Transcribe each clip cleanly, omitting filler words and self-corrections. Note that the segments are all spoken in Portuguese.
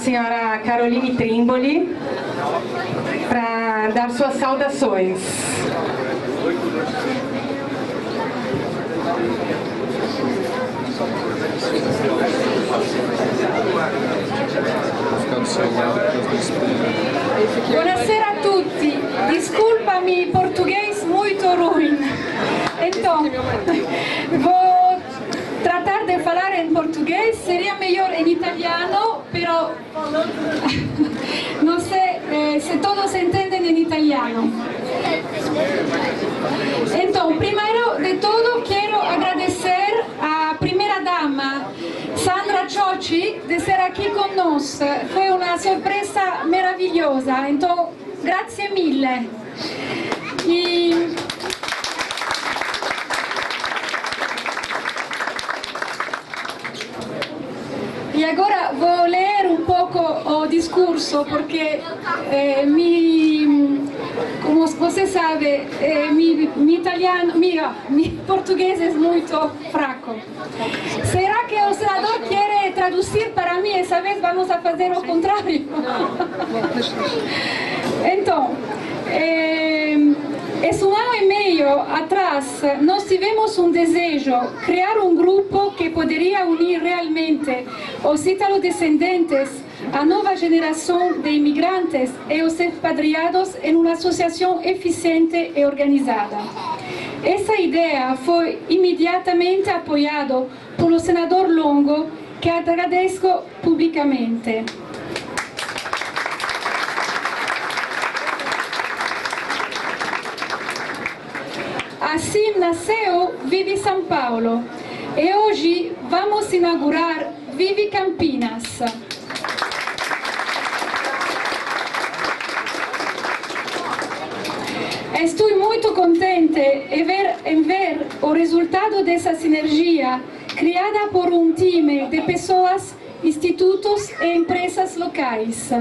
senhora Caroline Trimboli para dar suas saudações. Buonasera a tutti, desculpa-me português muito ruim, então vou tratar de falar em português, seria melhor em italiano, pero não sei se todos entendem em italiano. Então, primeiro de tudo, quero agradecer à primeira dama, Sandra Ciocci, de ser aqui conosco. Foi uma surpresa maravilhosa, então, grazie mille. E agora vou ler um pouco o discurso, porque como você sabe, meu português é muito fraco. Será que o senador quer traduzir para mim? Essa vez vamos a fazer o contrário. Então, um ano e meio atrás, nós tivemos um desejo, criar um grupo que poderia unir realmente os italo-descendentes, a nova geração de imigrantes e os expatriados em uma associação eficiente e organizada. Essa ideia foi imediatamente apoiada pelo senador Longo, que agradeço publicamente. Assim nasceu Vivi São Paulo e hoje vamos inaugurar Vivi Campinas. Estou muito contente em ver o resultado dessa sinergia criada por um time de pessoas, institutos e empresas locais.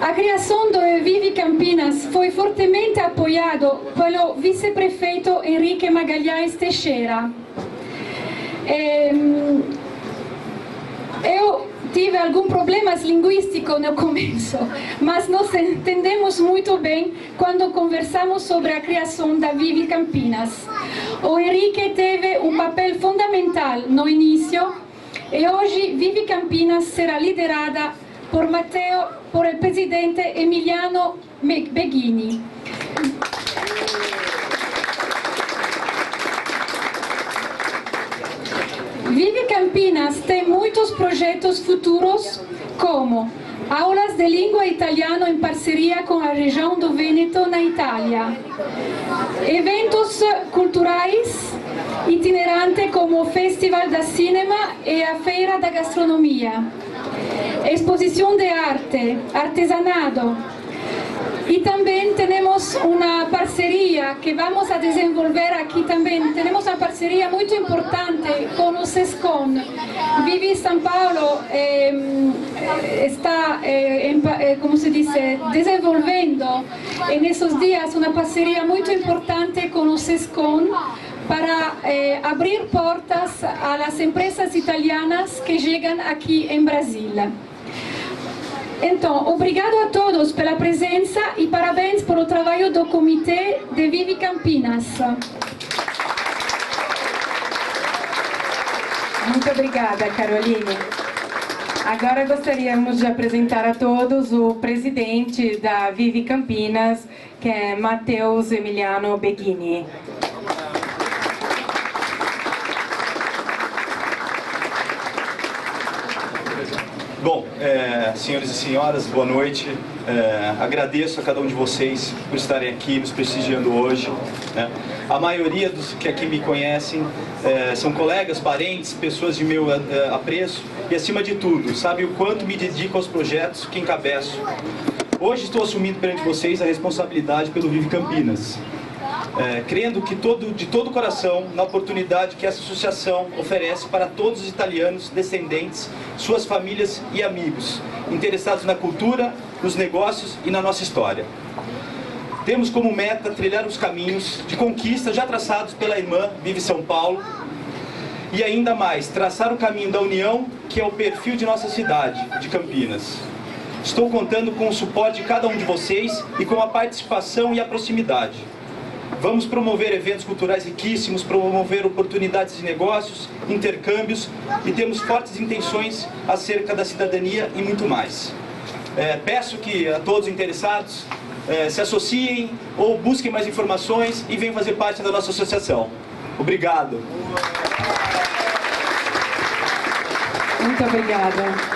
A criação do Vivi Campinas foi fortemente apoiado pelo vice-prefeito Henrique Magalhães Teixeira. Eu tive alguns problemas linguísticos no começo, mas nos entendemos muito bem quando conversamos sobre a criação da Vivi Campinas. O Henrique teve um papel fundamental no início e hoje Vivi Campinas será liderada por o presidente Emiliano Beghini. Vivi Campinas tem muitos projetos futuros, como aulas de língua italiana em parceria com a região do Vêneto, na Itália, eventos culturais itinerantes como o Festival da Cinema e a Feira da Gastronomia, exposição de arte, artesanato. E também temos uma parceria que vamos a desenvolver aqui também. Temos uma parceria muito importante com o SESCOM. Vivi São Paulo está, como se diz, desenvolvendo nesses dias uma parceria muito importante com o SESCOM para abrir portas às empresas italianas que chegam aqui em Brasília. Então, obrigado a todos pela presença e parabéns pelo trabalho do Comitê de Vivi Campinas. Muito obrigada, Caroline. Agora gostaríamos de apresentar a todos o presidente da Vivi Campinas, que é Matheus Emiliano Beghini. Bom, senhores e senhoras, boa noite. Agradeço a cada um de vocês por estarem aqui nos prestigiando hoje. A maioria dos que aqui me conhecem são colegas, parentes, pessoas de meu apreço e, acima de tudo, sabem o quanto me dedico aos projetos que encabeço. Hoje estou assumindo perante vocês a responsabilidade pelo Vivi Campinas, crendo que de todo o coração na oportunidade que essa associação oferece para todos os italianos, descendentes, suas famílias e amigos, interessados na cultura, nos negócios e na nossa história. Temos como meta trilhar os caminhos de conquista já traçados pela irmã Vivi São Paulo e ainda mais, traçar o caminho da união, que é o perfil de nossa cidade, de Campinas. Estou contando com o suporte de cada um de vocês e com a participação e a proximidade. Vamos promover eventos culturais riquíssimos, promover oportunidades de negócios, intercâmbios e temos fortes intenções acerca da cidadania e muito mais. Peço que a todos interessados se associem ou busquem mais informações e venham fazer parte da nossa associação. Obrigado. Muito obrigada.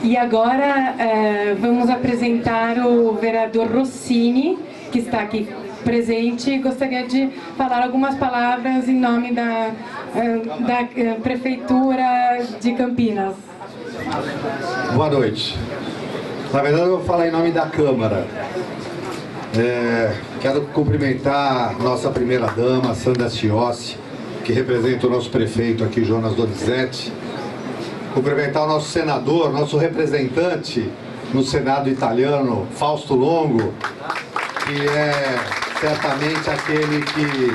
E agora vamos apresentar o vereador Rossini, que está aqui presente. Gostaria de falar algumas palavras em nome da Prefeitura de Campinas. Boa noite. Na verdade, eu vou falar em nome da Câmara. Quero cumprimentar nossa primeira-dama, Sandra Chiossi, que representa o nosso prefeito aqui, Jonas Donizete. Cumprimentar o nosso senador, nosso representante no Senado italiano, Fausto Longo, que é certamente aquele que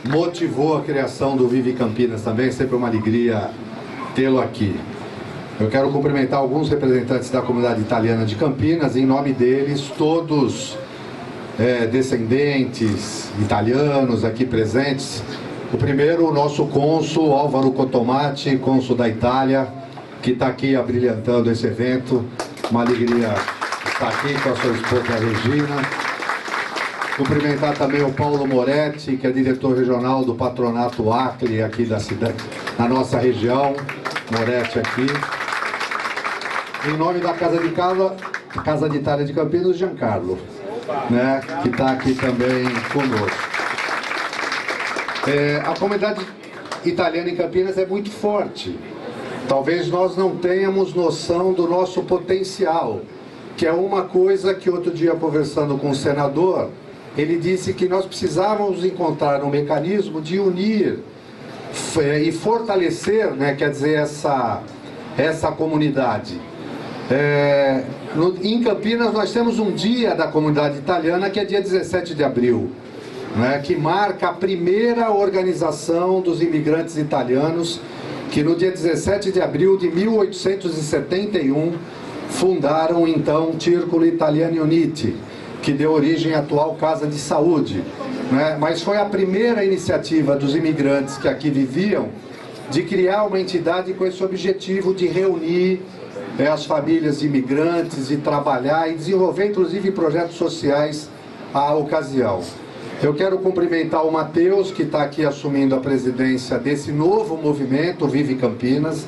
motivou a criação do Vive Campinas também. É sempre uma alegria tê-lo aqui. Eu quero cumprimentar alguns representantes da comunidade italiana de Campinas, em nome deles, todos descendentes italianos aqui presentes. O primeiro, o nosso cônsul Álvaro Cotomati, cônsul da Itália, que está aqui abrilhantando esse evento. Uma alegria estar aqui com a sua esposa Regina. Cumprimentar também o Paulo Moretti, que é diretor regional do Patronato Acli aqui da cidade, na nossa região. Moretti aqui. Em nome da Casa de Itália de Campinas, Giancarlo, né, que está aqui também conosco. A comunidade italiana em Campinas é muito forte. Talvez nós não tenhamos noção do nosso potencial, que é uma coisa que outro dia, conversando com o senador, ele disse que nós precisávamos encontrar um mecanismo de unir e fortalecer, né, quer dizer, essa comunidade. Em Campinas nós temos um dia da comunidade italiana, que é dia 17 de abril, né, que marca a primeira organização dos imigrantes italianos, que no dia 17 de abril de 1871 fundaram então Círculo Italiani Uniti, que deu origem à atual Casa de Saúde, né? Mas foi a primeira iniciativa dos imigrantes que aqui viviam de criar uma entidade com esse objetivo de reunir as famílias imigrantes e trabalhar e desenvolver inclusive projetos sociais à ocasião. Eu quero cumprimentar o Matheus, que está aqui assumindo a presidência desse novo movimento, Vive Campinas.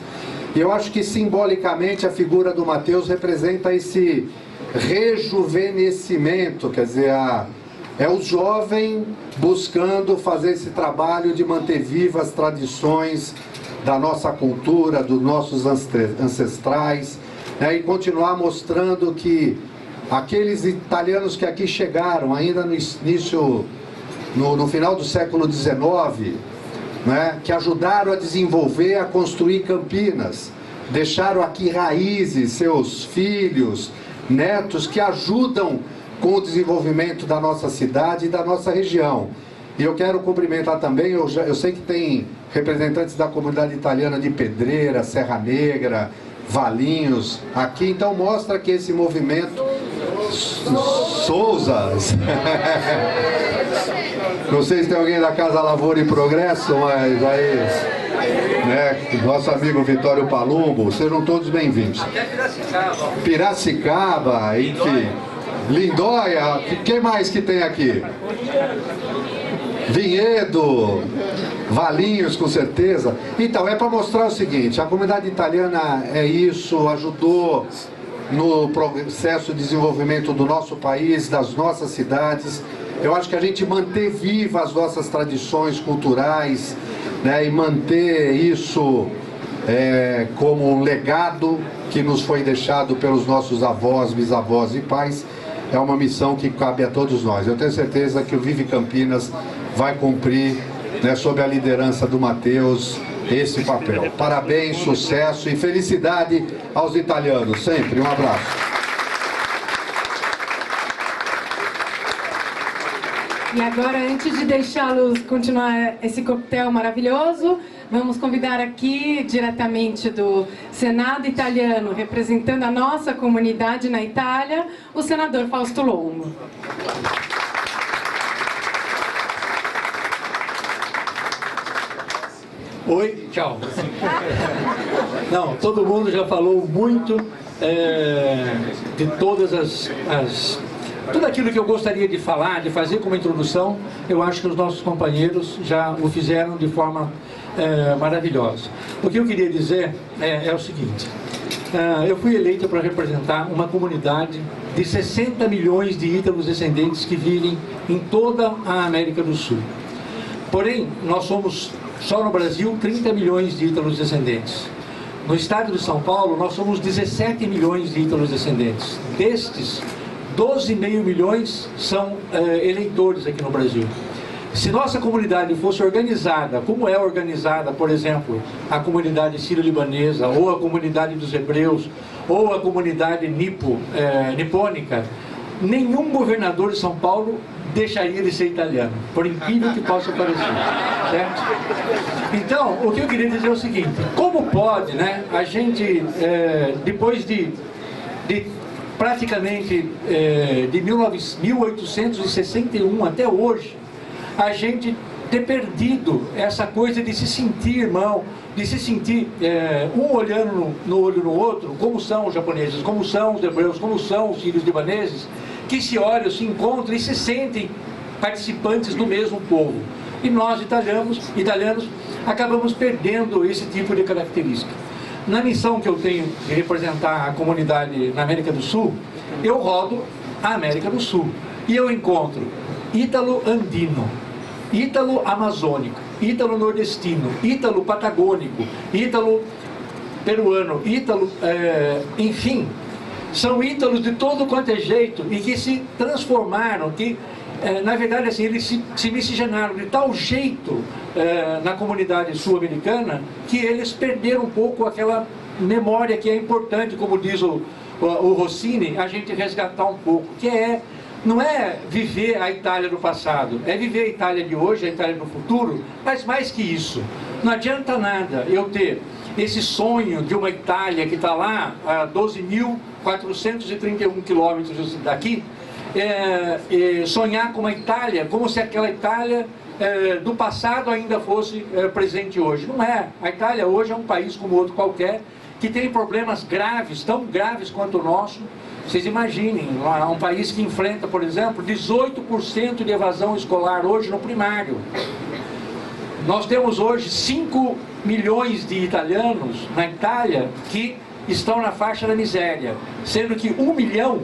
E eu acho que simbolicamente a figura do Matheus representa esse rejuvenescimento, quer dizer, é o jovem buscando fazer esse trabalho de manter vivas as tradições da nossa cultura, dos nossos ancestrais, né, e continuar mostrando que aqueles italianos que aqui chegaram ainda no início, no final do século XIX, né, que ajudaram a desenvolver, a construir Campinas, deixaram aqui raízes, seus filhos, netos, que ajudam com o desenvolvimento da nossa cidade e da nossa região. E eu quero cumprimentar também, eu sei que tem representantes da comunidade italiana de Pedreira, Serra Negra, Valinhos aqui, então mostra que esse movimento Souzas não sei se tem alguém da Casa Lavoura e Progresso, mas aí, né, nosso amigo Vitório Palumbo, sejam todos bem-vindos. Até Piracicaba. Piracicaba, enfim. Lindóia, o que mais que tem aqui? Vinhedo, Valinhos, com certeza. Então, é para mostrar o seguinte, a comunidade italiana é isso, ajudou no processo de desenvolvimento do nosso país, das nossas cidades. Eu acho que a gente manter viva as nossas tradições culturais, né, e manter isso como um legado que nos foi deixado pelos nossos avós, bisavós e pais, é uma missão que cabe a todos nós. Eu tenho certeza que o Vive Campinas vai cumprir, né, sob a liderança do Matheus, esse papel. Parabéns, sucesso e felicidade aos italianos, sempre. Um abraço. E agora, antes de deixá-los continuar esse coquetel maravilhoso, vamos convidar aqui, diretamente do Senado italiano, representando a nossa comunidade na Itália, o senador Fausto Longo. Oi, tchau. Não, todo mundo já falou muito de todas tudo aquilo que eu gostaria de falar, de fazer como introdução. Eu acho que os nossos companheiros já o fizeram de forma maravilhosa. O que eu queria dizer é o seguinte: eu fui eleito para representar uma comunidade de 60 milhões de ítalos descendentes que vivem em toda a América do Sul. Porém, nós somos, só no Brasil, 30 milhões de ítalos descendentes. No estado de São Paulo, nós somos 17 milhões de ítalos descendentes. Destes, 12,5 milhões são eleitores aqui no Brasil. Se nossa comunidade fosse organizada, como é organizada, por exemplo, a comunidade sírio-libanesa, ou a comunidade dos hebreus, ou a comunidade nipônica, nenhum governador de São Paulo deixaria de ser italiano, por incrível que possa parecer, certo? Então, o que eu queria dizer é o seguinte: como pode, né, a gente, depois de praticamente de 1861 até hoje, a gente ter perdido essa coisa de se sentir irmão, de se sentir um olhando no olho no outro, como são os japoneses, como são os hebreus, como são os sírios libaneses, que se olham, se encontram e se sentem participantes do mesmo povo. E nós, italianos, acabamos perdendo esse tipo de característica. Na missão que eu tenho de representar a comunidade na América do Sul, eu rodo a América do Sul e eu encontro ítalo-andino, ítalo-amazônico, ítalo-nordestino, ítalo-patagônico, ítalo-peruano, enfim, são ítalos de todo quanto é jeito e que se transformaram, que na verdade assim, eles se miscigenaram de tal jeito na comunidade sul-americana que eles perderam um pouco aquela memória que é importante, como diz o Rossini, a gente resgatar um pouco, que não é viver a Itália do passado, é viver a Itália de hoje, a Itália do futuro, mas mais que isso. Não adianta nada eu ter esse sonho de uma Itália que está lá a 12.431 quilômetros daqui, sonhar com uma Itália como se aquela Itália do passado ainda fosse presente hoje. Não é. A Itália hoje é um país como outro qualquer, que tem problemas graves, tão graves quanto o nosso. Vocês imaginem, um país que enfrenta, por exemplo, 18% de evasão escolar hoje no primário. Nós temos hoje 5 milhões de italianos na Itália que estão na faixa da miséria, sendo que 1 milhão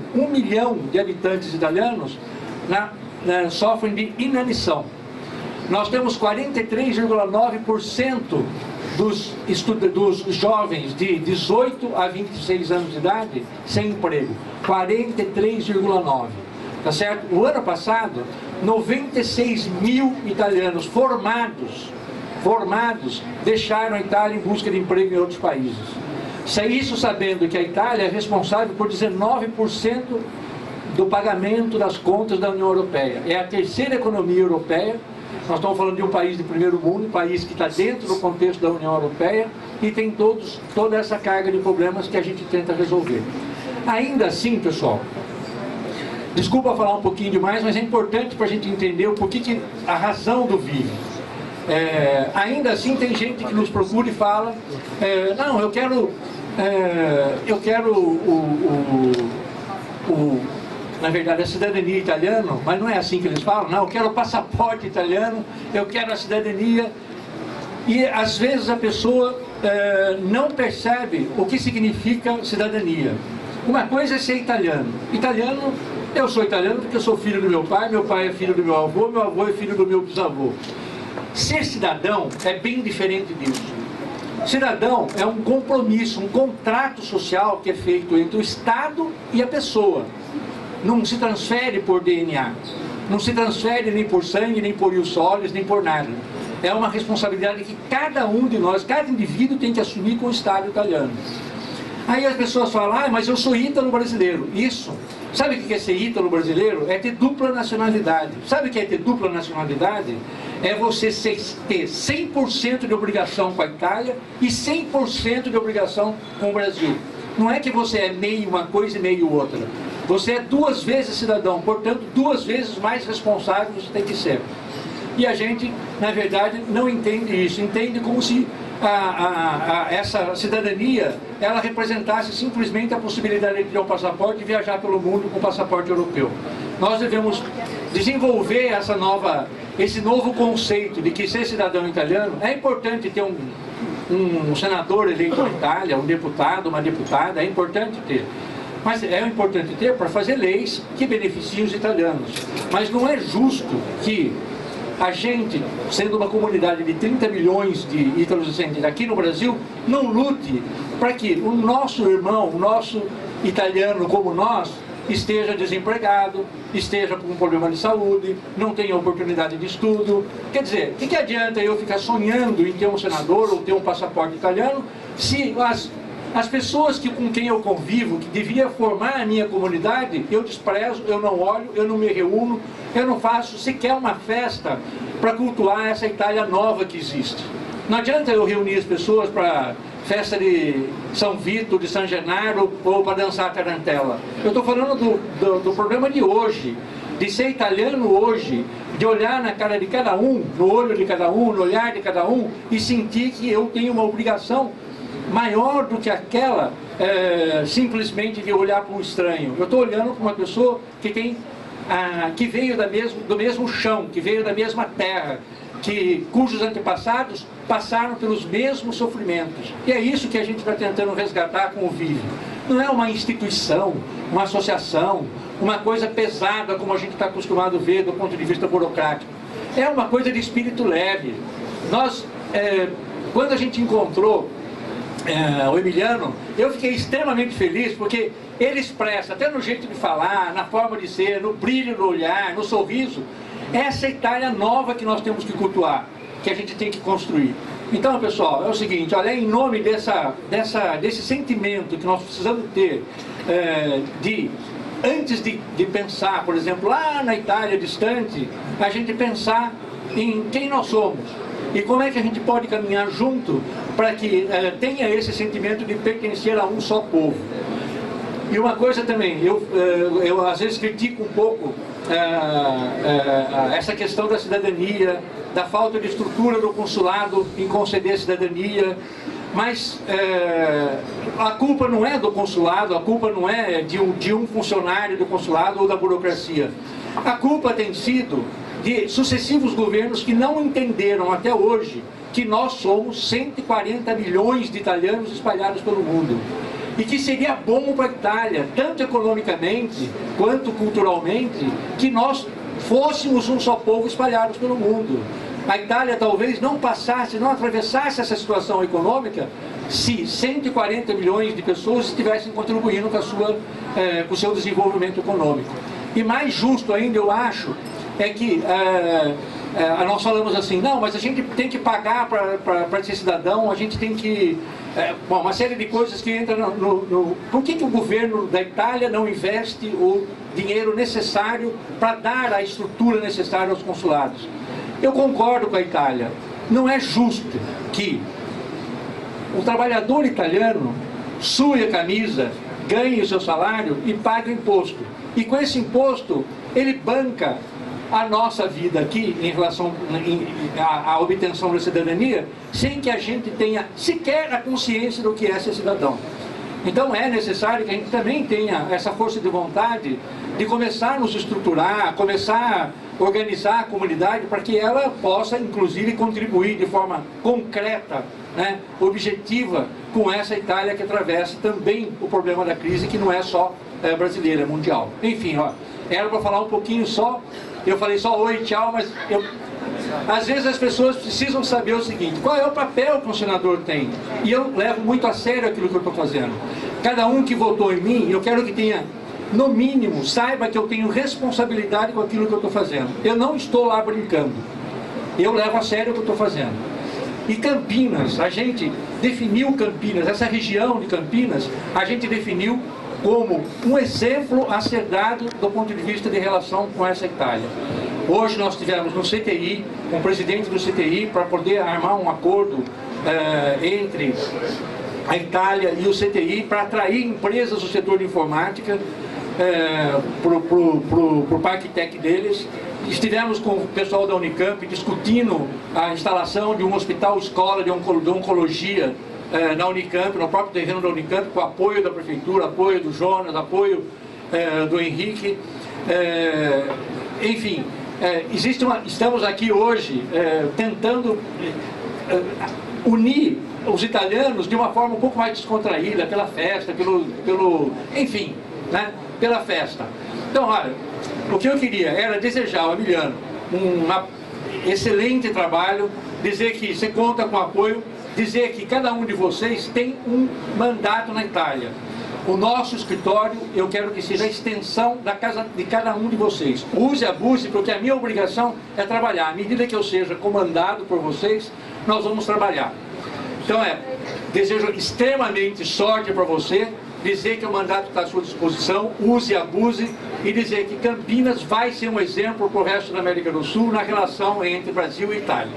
de habitantes italianos sofrem de inanição. Nós temos 43,9% dos jovens de 18 a 26 anos de idade sem emprego. 43,9%. Tá certo? O ano passado, 96 mil italianos formados deixaram a Itália em busca de emprego em outros países. Isso sabendo que a Itália é responsável por 19% do pagamento das contas da União Europeia. É a terceira economia europeia. Nós estamos falando de um país de primeiro mundo, um país que está dentro do contexto da União Europeia e tem toda essa carga de problemas que a gente tenta resolver. Ainda assim, pessoal, desculpa falar um pouquinho demais, mas é importante para a gente entender o porquê que a razão do vive. Ainda assim tem gente que nos procura e fala, não, eu quero na verdade a cidadania italiana, mas não é assim que eles falam, não, eu quero o passaporte italiano, eu quero a cidadania. E às vezes a pessoa não percebe o que significa cidadania. Uma coisa é ser italiano. Eu sou italiano porque eu sou filho do meu pai é filho do meu avô é filho do meu bisavô. Ser cidadão é bem diferente disso. Cidadão é um compromisso, um contrato social que é feito entre o Estado e a pessoa. Não se transfere por DNA, não se transfere nem por sangue, nem por ius-solis, nem por nada. É uma responsabilidade que cada um de nós, cada indivíduo tem que assumir com o Estado italiano. Aí as pessoas falam, ah, mas eu sou ítalo-brasileiro. Isso. Sabe o que é ser ítalo-brasileiro? É ter dupla nacionalidade. Sabe o que é ter dupla nacionalidade? É você ter 100% de obrigação com a Itália e 100% de obrigação com o Brasil. Não é que você é meio uma coisa e meio outra. Você é 2 vezes cidadão, portanto, 2 vezes mais responsável você tem que ser. E a gente, na verdade, não entende isso. Entende como se essa cidadania, ela representasse simplesmente a possibilidade de ter um passaporte e viajar pelo mundo com o passaporte europeu. Nós devemos desenvolver esse novo conceito de que ser cidadão italiano é importante ter um senador eleito na Itália, um deputado, uma deputada, é importante ter. Mas é importante ter para fazer leis que beneficiem os italianos. Mas não é justo que a gente, sendo uma comunidade de 30 milhões de ítalo-descendentes aqui no Brasil, não lute para que o nosso irmão, o nosso italiano como nós, esteja desempregado, esteja com um problema de saúde, não tenha oportunidade de estudo. Quer dizer, o que adianta eu ficar sonhando em ter um senador ou ter um passaporte italiano, se as pessoas com quem eu convivo, que devia formar a minha comunidade, eu desprezo, eu não olho, eu não me reúno, eu não faço sequer uma festa para cultuar essa Itália nova que existe. Não adianta eu reunir as pessoas para festa de São Vito, de San Gennaro, ou para dançar a tarantela. Eu estou falando do problema de hoje, de ser italiano hoje, de olhar na cara de cada um, no olho de cada um, no olhar de cada um, e sentir que eu tenho uma obrigação maior do que aquela simplesmente de olhar para um estranho. Eu estou olhando para uma pessoa que veio do mesmo chão, que veio da mesma terra, cujos antepassados passaram pelos mesmos sofrimentos. E é isso que a gente está tentando resgatar com o Vive. Não é uma instituição, uma associação, uma coisa pesada como a gente está acostumado a ver do ponto de vista burocrático. É uma coisa de espírito leve. Nós, quando a gente encontrou o Emiliano, eu fiquei extremamente feliz, porque ele expressa, até no jeito de falar, na forma de ser, no brilho do olhar, no sorriso, essa Itália nova que nós temos que cultuar, que a gente tem que construir. Então, pessoal, é o seguinte, olha, em nome desse sentimento que nós precisamos ter, antes de pensar, por exemplo, lá na Itália distante, a gente pensar em quem nós somos. E como é que a gente pode caminhar junto para que tenha esse sentimento de pertencer a um só povo. E uma coisa também, eu às vezes critico um pouco essa questão da cidadania, da falta de estrutura do consulado em conceder cidadania, mas a culpa não é do consulado, a culpa não é de um funcionário do consulado ou da burocracia. A culpa tem sido de sucessivos governos que não entenderam até hoje que nós somos 140 milhões de italianos espalhados pelo mundo. E que seria bom para a Itália, tanto economicamente quanto culturalmente, que nós fôssemos um só povo espalhados pelo mundo. A Itália talvez não atravessasse essa situação econômica se 140 milhões de pessoas estivessem contribuindo com o seu desenvolvimento econômico. E mais justo ainda, eu acho, é que nós falamos assim, não, mas a gente tem que pagar para ser cidadão, a gente tem que... uma série de coisas que entram Por que o governo da Itália não investe o dinheiro necessário para dar a estrutura necessária aos consulados? Eu concordo com a Itália. Não é justo que o trabalhador italiano sue a camisa, ganhe o seu salário e pague o imposto. E com esse imposto, ele banca a nossa vida aqui em relação à obtenção da cidadania, sem que a gente tenha sequer a consciência do que é ser cidadão. Então é necessário que a gente também tenha essa força de vontade de começar a nos estruturar, começar a organizar a comunidade para que ela possa, inclusive, contribuir de forma concreta, objetiva, com essa Itália que atravessa também o problema da crise, que não é só brasileira, é mundial. Enfim, era para falar um pouquinho só. Eu falei só oi, tchau, mas às vezes as pessoas precisam saber o seguinte, qual é o papel que um senador tem? E eu levo muito a sério aquilo que eu estou fazendo. Cada um que votou em mim, eu quero que tenha, no mínimo, saiba que eu tenho responsabilidade com aquilo que eu estou fazendo. Eu não estou lá brincando. Eu levo a sério o que eu estou fazendo. E Campinas, a gente definiu Campinas, essa região de Campinas, a gente definiu como um exemplo a ser dado do ponto de vista de relação com essa Itália. Hoje nós tivemos no CTI, com o presidente do CTI, para poder armar um acordo entre a Itália e o CTI para atrair empresas do setor de informática para o Parque Tech deles. Estivemos com o pessoal da Unicamp discutindo a instalação de um hospital-escola de oncologia na Unicamp, no próprio terreno da Unicamp, com apoio da Prefeitura, apoio do Jonas, apoio do Henrique. Enfim, estamos aqui hoje tentando unir os italianos de uma forma um pouco mais descontraída, pela festa, enfim, né, pela festa. Então, olha, o que eu queria era desejar ao Emiliano um excelente trabalho, dizer que você conta com apoio, dizer que cada um de vocês tem um mandato na Itália. O nosso escritório, eu quero que seja a extensão da casa de cada um de vocês. Use e abuse, porque a minha obrigação é trabalhar. À medida que eu seja comandado por vocês, nós vamos trabalhar. Então desejo extremamente sorte para você, dizer que o mandato está à sua disposição, use e abuse, e dizer que Campinas vai ser um exemplo para o resto da América do Sul na relação entre Brasil e Itália.